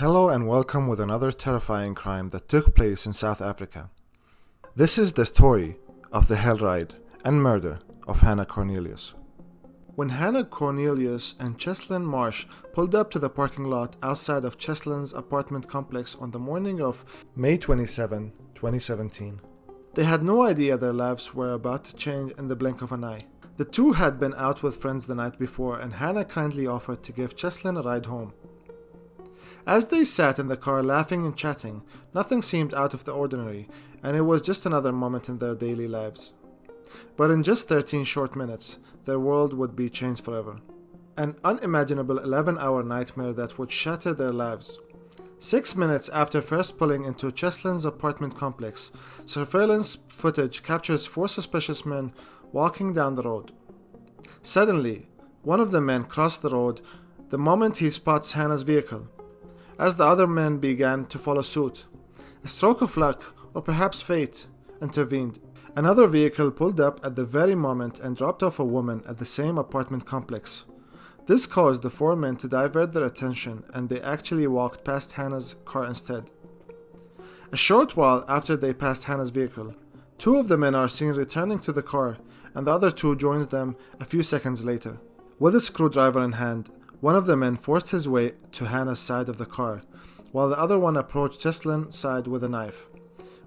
Hello and welcome with another terrifying crime that took place in South Africa. This is the story of the hell ride and murder of Hannah Cornelius. When Hannah Cornelius and Cheslin Marsh pulled up to the parking lot outside of Cheslin's apartment complex on the morning of May 27, 2017, they had no idea their lives were about to change in the blink of an eye. The two had been out with friends the night before, and Hannah kindly offered to give Cheslin a ride home. As they sat in the car laughing and chatting, nothing seemed out of the ordinary, and it was just another moment in their daily lives. But in just 13 short minutes, their world would be changed forever. An unimaginable 11-hour nightmare that would shatter their lives. 6 minutes after first pulling into Cheslin's apartment complex, surveillance footage captures 4 suspicious men walking down the road. Suddenly, one of the men crossed the road the moment he spots Hannah's vehicle. As the other men began to follow suit, a stroke of luck, or perhaps fate, intervened. Another vehicle pulled up at the very moment and dropped off a woman at the same apartment complex. This caused the 4 men to divert their attention, and they actually walked past Hannah's car instead. A short while after they passed Hannah's vehicle, 2 of the men are seen returning to the car, and the other 2 joins them a few seconds later. With a screwdriver in hand, one of the men forced his way to Hannah's side of the car, while the other one approached Cheslin's side with a knife.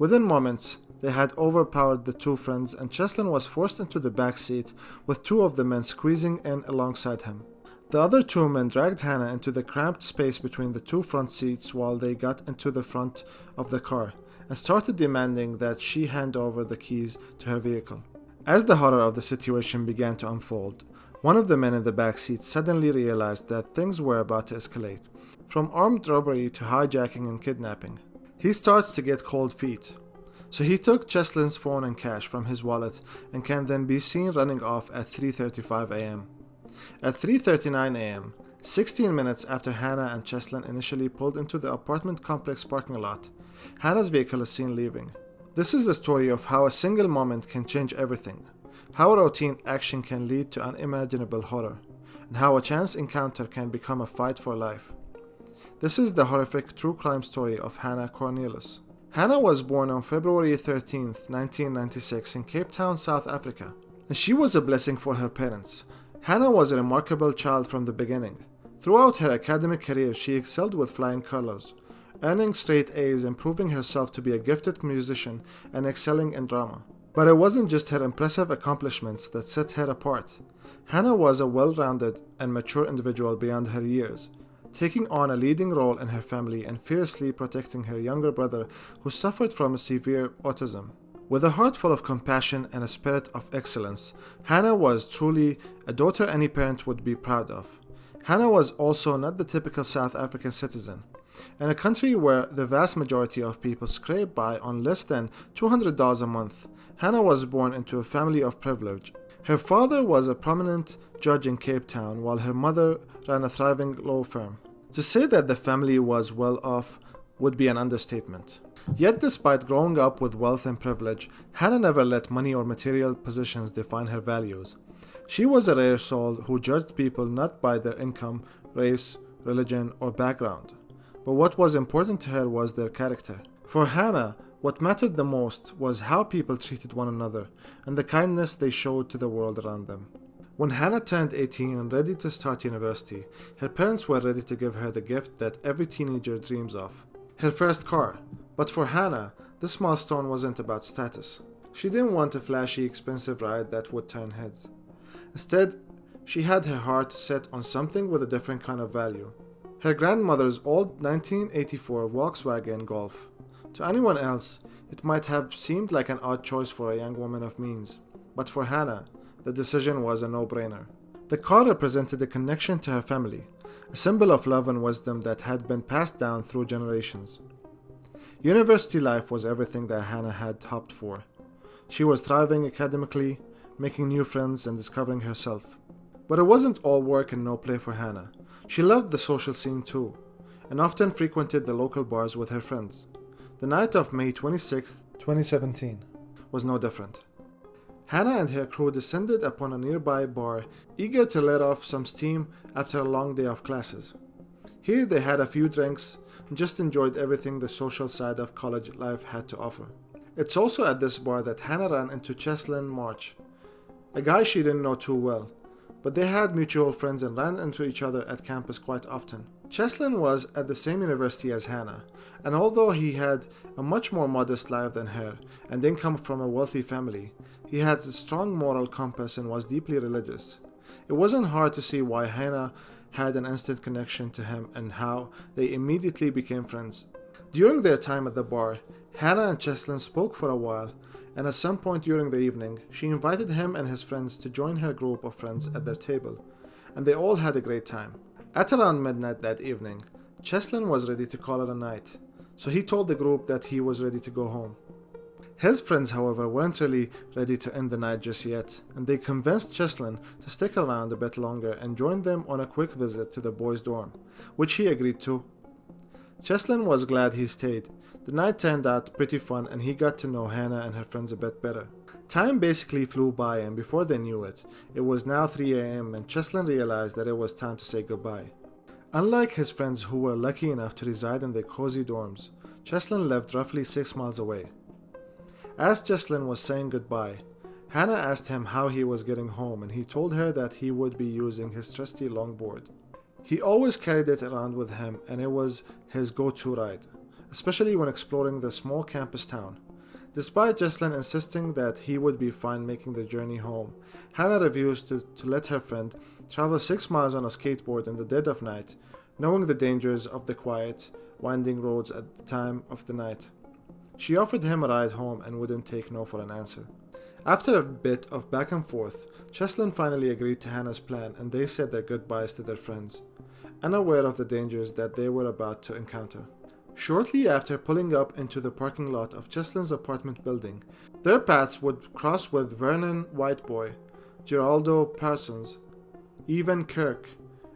Within moments, they had overpowered the 2 friends, and Cheslin was forced into the back seat, with 2 of the men squeezing in alongside him. The other 2 men dragged Hannah into the cramped space between the 2 front seats while they got into the front of the car, and started demanding that she hand over the keys to her vehicle. As the horror of the situation began to unfold, one of the men in the back seat suddenly realized that things were about to escalate, from armed robbery to hijacking and kidnapping. He starts to get cold feet, so he took Cheslin's phone and cash from his wallet and can then be seen running off at 3:35 a.m. At 3:39 a.m., 16 minutes after Hannah and Cheslin initially pulled into the apartment complex parking lot, Hannah's vehicle is seen leaving. This is a story of how a single moment can change everything, how a routine action can lead to unimaginable horror, and how a chance encounter can become a fight for life. This is the horrific true crime story of Hannah Cornelius. Hannah was born on February 13, 1996 in Cape Town, South Africa, and she was a blessing for her parents. Hannah was a remarkable child from the beginning. Throughout her academic career, she excelled with flying colors, earning straight A's and proving herself to be a gifted musician and excelling in drama. But it wasn't just her impressive accomplishments that set her apart. Hannah was a well-rounded and mature individual beyond her years, taking on a leading role in her family and fiercely protecting her younger brother who suffered from severe autism. With a heart full of compassion and a spirit of excellence, Hannah was truly a daughter any parent would be proud of. Hannah was also not the typical South African citizen. In a country where the vast majority of people scrape by on less than $200 a month, Hannah was born into a family of privilege. Her father was a prominent judge in Cape Town, while her mother ran a thriving law firm. To say that the family was well off would be an understatement. Yet despite growing up with wealth and privilege, Hannah never let money or material possessions define her values. She was a rare soul who judged people not by their income, race, religion, or background, but what was important to her was their character. For Hannah, what mattered the most was how people treated one another and the kindness they showed to the world around them. When Hannah turned 18 and ready to start university, her parents were ready to give her the gift that every teenager dreams of: her first car. But for Hannah, this milestone wasn't about status. She didn't want a flashy, expensive ride that would turn heads. Instead, she had her heart set on something with a different kind of value: her grandmother's old 1984 Volkswagen Golf. To anyone else, it might have seemed like an odd choice for a young woman of means, but for Hannah, the decision was a no-brainer. The car represented a connection to her family, a symbol of love and wisdom that had been passed down through generations. University life was everything that Hannah had hoped for. She was thriving academically, making new friends, and discovering herself. But it wasn't all work and no play for Hannah. She loved the social scene too, and often frequented the local bars with her friends. The night of May 26, 2017 was no different. Hannah and her crew descended upon a nearby bar, eager to let off some steam after a long day of classes. Here they had a few drinks and just enjoyed everything the social side of college life had to offer. It's also at this bar that Hannah ran into Cheslin March, a guy she didn't know too well, but they had mutual friends and ran into each other at campus quite often. Cheslin was at the same university as Hannah, and although he had a much more modest life than her and didn't come from a wealthy family, he had a strong moral compass and was deeply religious. It wasn't hard to see why Hannah had an instant connection to him and how they immediately became friends. During their time at the bar, Hannah and Cheslin spoke for a while, and at some point during the evening, she invited him and his friends to join her group of friends at their table, and they all had a great time. At around midnight that evening, Cheslin was ready to call it a night, so he told the group that he was ready to go home. His friends, however, weren't really ready to end the night just yet, and they convinced Cheslin to stick around a bit longer and join them on a quick visit to the boys' dorm, which he agreed to. Cheslin was glad he stayed. The night turned out pretty fun and he got to know Hannah and her friends a bit better. Time basically flew by, and before they knew it, it was now 3 a.m. and Cheslin realized that it was time to say goodbye. Unlike his friends who were lucky enough to reside in their cozy dorms, Cheslin lived roughly 6 miles away. As Cheslin was saying goodbye, Hannah asked him how he was getting home, and he told her that he would be using his trusty longboard. He always carried it around with him, and it was his go-to ride, especially when exploring the small campus town. Despite Cheslin insisting that he would be fine making the journey home, Hannah refused to let her friend travel 6 miles on a skateboard in the dead of night, knowing the dangers of the quiet, winding roads at the time of the night. She offered him a ride home and wouldn't take no for an answer. After a bit of back and forth, Cheslin finally agreed to Hannah's plan, and they said their goodbyes to their friends, unaware of the dangers that they were about to encounter. Shortly after pulling up into the parking lot of Cheslin's apartment building, their paths would cross with Vernon Whiteboy, Geraldo Parsons, Evan Kirk,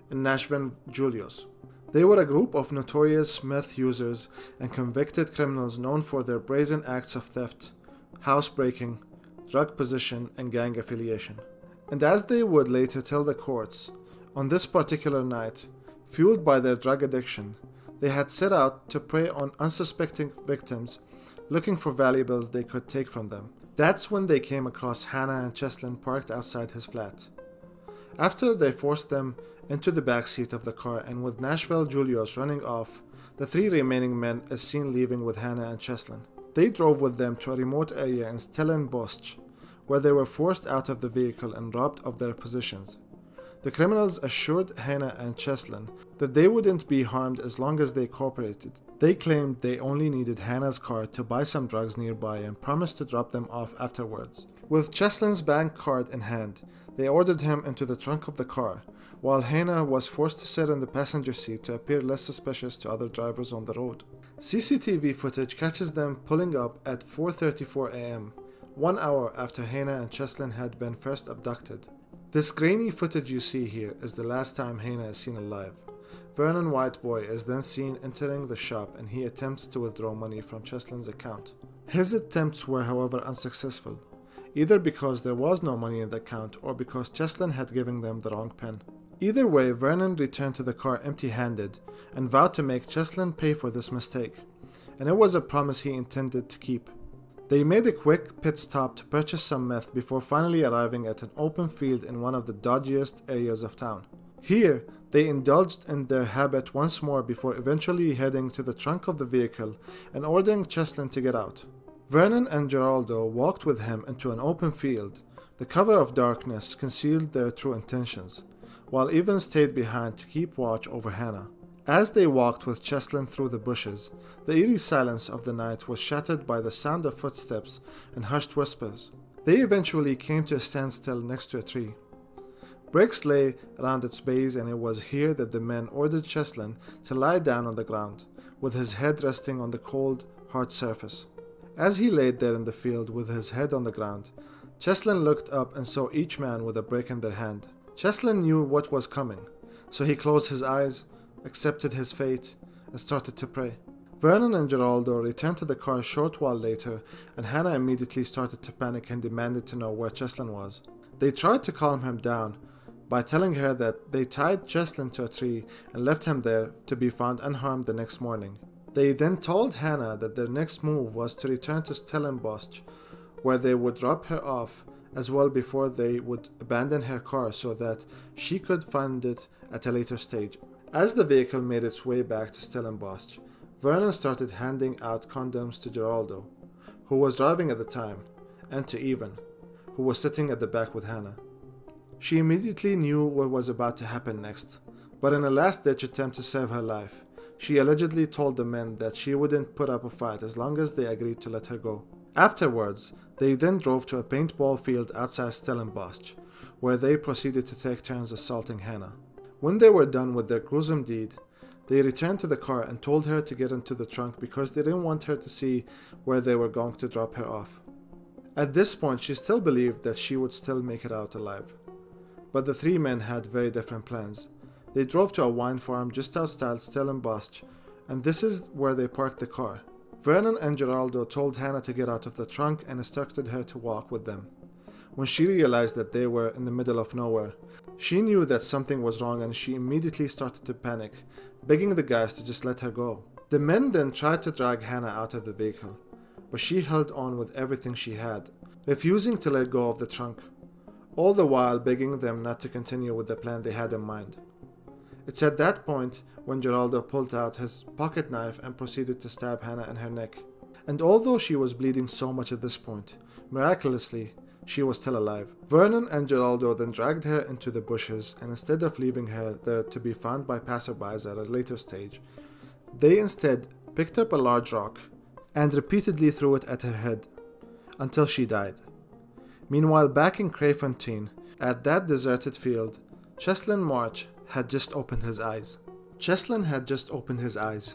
and Nashvin Julius. They were a group of notorious meth users and convicted criminals known for their brazen acts of theft, housebreaking, drug possession, and gang affiliation. And as they would later tell the courts, on this particular night, fueled by their drug addiction, they had set out to prey on unsuspecting victims looking for valuables they could take from them. That's when they came across Hannah and Cheslin parked outside his flat. After they forced them into the back seat of the car, and with Nashville Julius running off, the 3 remaining men is seen leaving with Hannah and Cheslin. They drove with them to a remote area in Stellenbosch, where they were forced out of the vehicle and robbed of their possessions. The criminals assured Hannah and Cheslin that they wouldn't be harmed as long as they cooperated. They claimed they only needed Hannah's car to buy some drugs nearby and promised to drop them off afterwards. With Cheslin's bank card in hand, they ordered him into the trunk of the car, while Hannah was forced to sit in the passenger seat to appear less suspicious to other drivers on the road. CCTV footage catches them pulling up at 4:34 a.m., 1 hour after Hannah and Cheslin had been first abducted. This grainy footage you see here is the last time Hannah is seen alive. Vernon Whiteboy is then seen entering the shop, and he attempts to withdraw money from Cheslin's account. His attempts were, however, unsuccessful, either because there was no money in the account or because Cheslin had given them the wrong PIN. Either way, Vernon returned to the car empty-handed and vowed to make Cheslin pay for this mistake, and it was a promise he intended to keep. They made a quick pit stop to purchase some meth before finally arriving at an open field in one of the dodgiest areas of town. Here, they indulged in their habit once more before eventually heading to the trunk of the vehicle and ordering Cheslin to get out. Vernon and Geraldo walked with him into an open field. The cover of darkness concealed their true intentions, while Evan stayed behind to keep watch over Hannah. As they walked with Cheslin through the bushes, the eerie silence of the night was shattered by the sound of footsteps and hushed whispers. They eventually came to a standstill next to a tree. Bricks lay around its base, and it was here that the men ordered Cheslin to lie down on the ground, with his head resting on the cold, hard surface. As he laid there in the field with his head on the ground, Cheslin looked up and saw each man with a brick in their hand. Cheslin knew what was coming, so he closed his eyes, accepted his fate, and started to pray. Vernon and Geraldo returned to the car a short while later, and Hannah immediately started to panic and demanded to know where Cheslin was. They tried to calm him down, by telling her that they tied Cheslin to a tree and left him there to be found unharmed the next morning. They then told Hannah that their next move was to return to Stellenbosch, where they would drop her off as well before they would abandon her car so that she could find it at a later stage. As the vehicle made its way back to Stellenbosch, Vernon started handing out condoms to Geraldo, who was driving at the time, and to Evan, who was sitting at the back with Hannah. She immediately knew what was about to happen next, but in a last-ditch attempt to save her life, she allegedly told the men that she wouldn't put up a fight as long as they agreed to let her go. Afterwards, they then drove to a paintball field outside Stellenbosch, where they proceeded to take turns assaulting Hannah. When they were done with their gruesome deed, they returned to the car and told her to get into the trunk because they didn't want her to see where they were going to drop her off. At this point, she still believed that she would still make it out alive. But the three men had very different plans. They drove to a wine farm just outside Stellenbosch, and this is where they parked the car. Vernon and Geraldo told Hannah to get out of the trunk and instructed her to walk with them. When she realized that they were in the middle of nowhere, she knew that something was wrong and she immediately started to panic, begging the guys to just let her go. The men then tried to drag Hannah out of the vehicle, but she held on with everything she had, refusing to let go of the trunk, all the while begging them not to continue with the plan they had in mind. It's at that point when Geraldo pulled out his pocket knife and proceeded to stab Hannah in her neck. And although she was bleeding so much at this point, miraculously, she was still alive. Vernon and Geraldo then dragged her into the bushes, and instead of leaving her there to be found by passerbys at a later stage, they instead picked up a large rock and repeatedly threw it at her head until she died. Meanwhile, back in Crayfontein, at that deserted field, Cheslin March had just opened his eyes. Cheslin had just opened his eyes.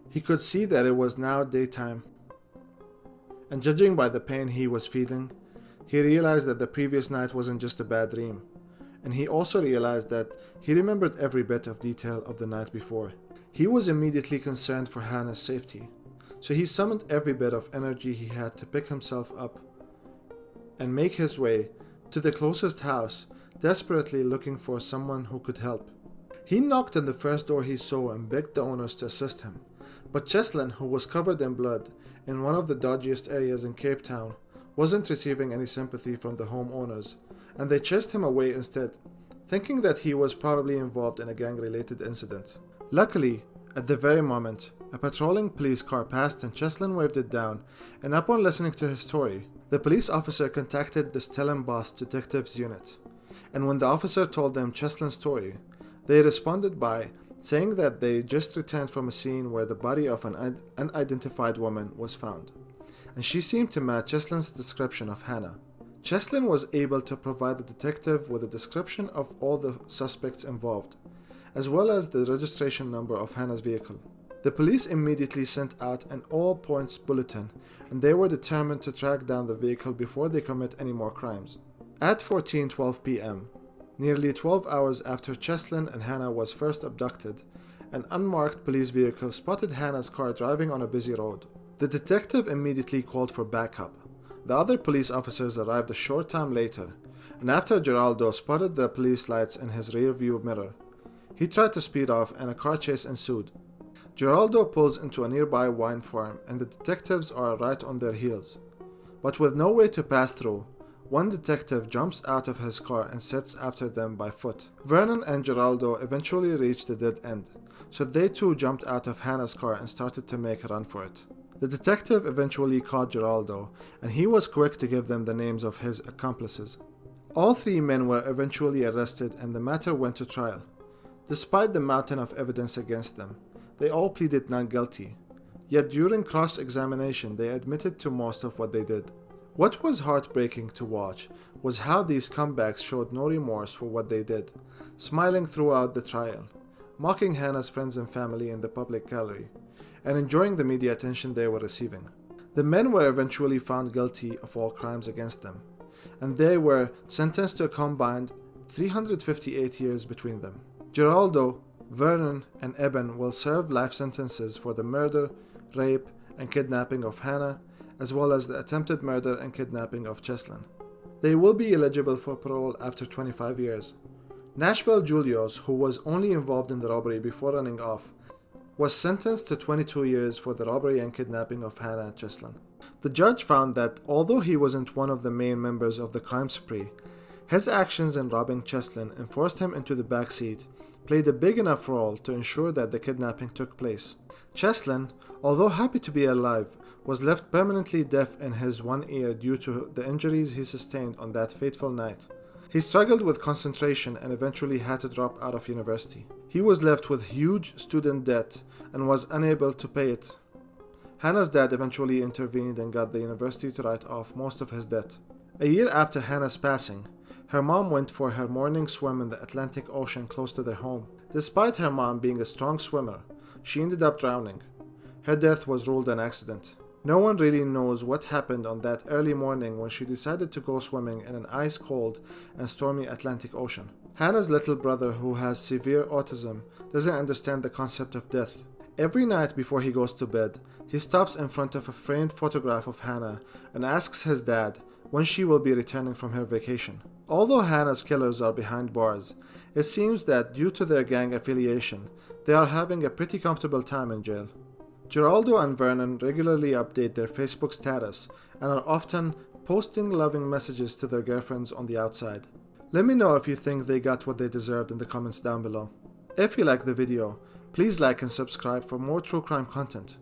He could see that it was now daytime, and judging by the pain he was feeling, he realized that the previous night wasn't just a bad dream, and he also realized that he remembered every bit of detail of the night before. He was immediately concerned for Hannah's safety, so he summoned every bit of energy he had to pick himself up and make his way to the closest house, desperately looking for someone who could help. He knocked on the first door he saw and begged the owners to assist him, but Cheslin, who was covered in blood in one of the dodgiest areas in Cape Town, wasn't receiving any sympathy from the homeowners, and they chased him away instead, thinking that he was probably involved in a gang-related incident. Luckily, at the very moment, a patrolling police car passed and Cheslin waved it down, and upon listening to his story, the police officer contacted the Stellenbosch Detectives Unit, and when the officer told them Cheslin's story, they responded by saying that they just returned from a scene where the body of an unidentified woman was found, and she seemed to match Cheslin's description of Hannah. Cheslin was able to provide the detective with a description of all the suspects involved, as well as the registration number of Hannah's vehicle. The police immediately sent out an all-points bulletin, and they were determined to track down the vehicle before they commit any more crimes. At 14:12 p.m., nearly 12 hours after Cheslin and Hannah was first abducted, an unmarked police vehicle spotted Hannah's car driving on a busy road. The detective immediately called for backup. The other police officers arrived a short time later, and after Geraldo spotted the police lights in his rearview mirror, he tried to speed off and a car chase ensued. Geraldo pulls into a nearby wine farm and the detectives are right on their heels. But with no way to pass through, one detective jumps out of his car and sets after them by foot. Vernon and Geraldo eventually reached the dead end, so they too jumped out of Hannah's car and started to make a run for it. The detective eventually caught Geraldo, and he was quick to give them the names of his accomplices. All three men were eventually arrested and the matter went to trial. Despite the mountain of evidence against them, they all pleaded not guilty. Yet during cross-examination, they admitted to most of what they did. What was heartbreaking to watch was how these comebacks showed no remorse for what they did, smiling throughout the trial, mocking Hannah's friends and family in the public gallery, and enjoying the media attention they were receiving. The men were eventually found guilty of all crimes against them, and they were sentenced to a combined 358 years between them. Geraldo, Vernon, and Eben will serve life sentences for the murder, rape, and kidnapping of Hannah, as well as the attempted murder and kidnapping of Cheslin. They will be eligible for parole after 25 years. Nashville Julius, who was only involved in the robbery before running off, was sentenced to 22 years for the robbery and kidnapping of Hannah Cheslin. The judge found that although he wasn't one of the main members of the crime spree, his actions in robbing Cheslin and forced him into the back seat played a big enough role to ensure that the kidnapping took place. Cheslin, although happy to be alive, was left permanently deaf in his one ear due to the injuries he sustained on that fateful night. He struggled with concentration and eventually had to drop out of university. He was left with huge student debt and was unable to pay it. Hannah's dad eventually intervened and got the university to write off most of his debt. A year after Hannah's passing, her mom went for her morning swim in the Atlantic Ocean close to their home. Despite her mom being a strong swimmer, she ended up drowning. Her death was ruled an accident. No one really knows what happened on that early morning when she decided to go swimming in an ice-cold and stormy Atlantic Ocean. Hannah's little brother, who has severe autism, doesn't understand the concept of death. Every night before he goes to bed, he stops in front of a framed photograph of Hannah and asks his dad when she will be returning from her vacation. Although Hannah's killers are behind bars, it seems that due to their gang affiliation, they are having a pretty comfortable time in jail. Geraldo and Vernon regularly update their Facebook status and are often posting loving messages to their girlfriends on the outside. Let me know if you think they got what they deserved in the comments down below. If you like the video, please like and subscribe for more true crime content.